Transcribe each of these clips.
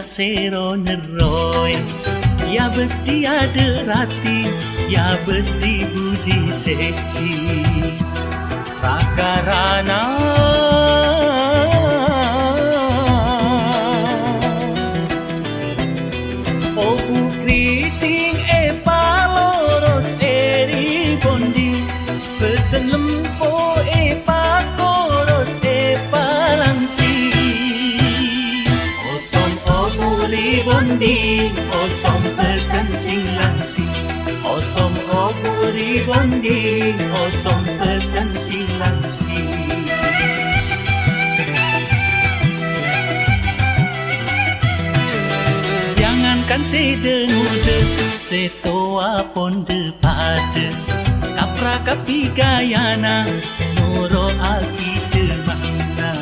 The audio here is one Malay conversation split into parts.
sero neroi. Ya besti ada rati, ya besti budi seksi. Rakarana Obu kriting paloros eri bondi. Beten lempo pakoros palangsi. Osom obuli bondi, osom beten sing langsi. Osom obuli bondi, osom beten sing langsi. Jangankan sedengude, setoa ponde pada. Kapra kapi gayana, noro aki cemana.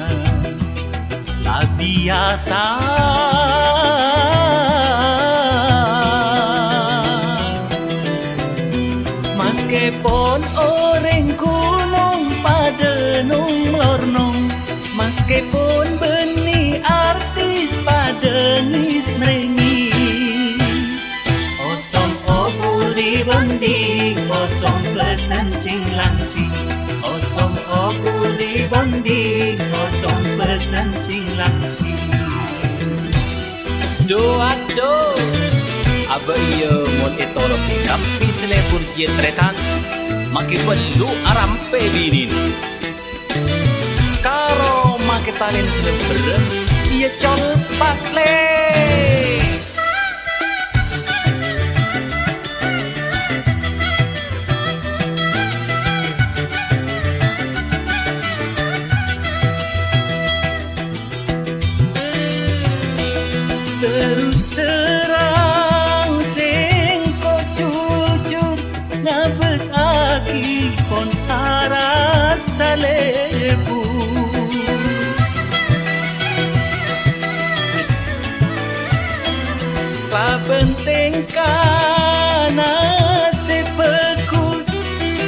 La biasa Maskepun orang gunung pada nung lornong. Maskepun benih artis pada nis merengi. Osom obuli bondi, osom beten sing langsi. Osom obuli bondi, osom beten sing langsi. Doa aba iya mon etoro kapi selebur jetretan maki perlu arampe binin karo maki talen selebur iya colpak le. Terus terang sing kok jujur ngabes aki pon arat salebu. La penting kana sepekus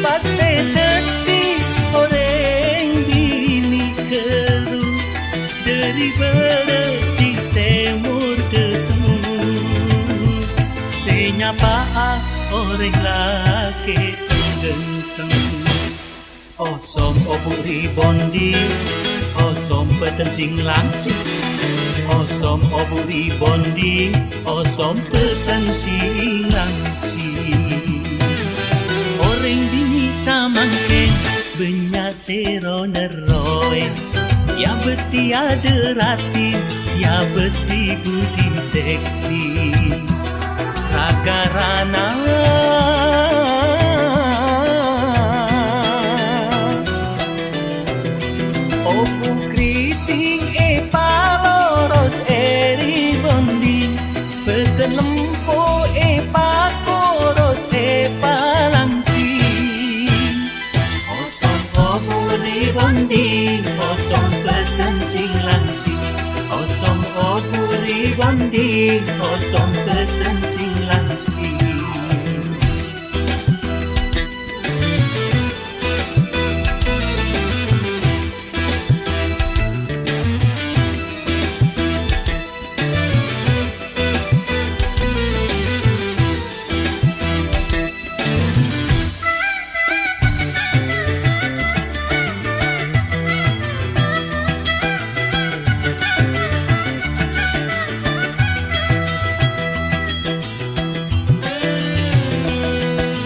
pasti deti orang bini kerus dari berarti temur nyapa orang laki genteng. Osom oburi bondi, osom beten sing langsi. Osom oburi bondi, osom beten sing langsi. Orang bini samangken banyak sero neroi. Ya besti ada rati, ya besti budi seksi. Rakarana Obu kriting paloros eri bondi. Beten lempo pakoros palangsi. Osom obuli bondi, osom beten sing langsi. Osom obuli bondi, osom beten sing langsi.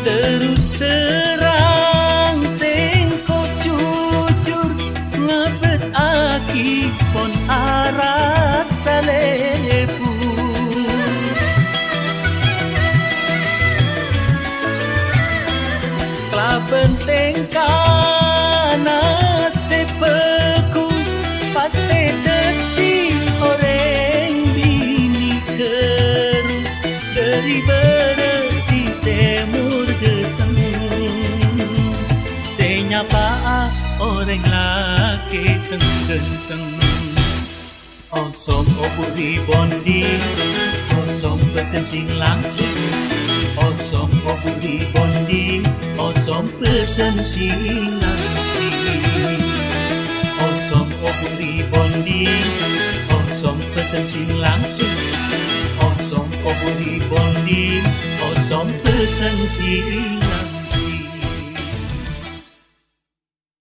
Terus terang sing kok jujur ngabes aki pon aras salebu. Kla penting kana sepekus pasti deti orang bini kerus dari berarti temur geteng. Senyapa orang laki genteng. Osom oburi bondi, osom beten sing langsi. Osom oburi bondi, osom beten sing langsi. Osom oburi bondi, osom beten berteng sing langsung kosong oburi bondi kosong berteng sing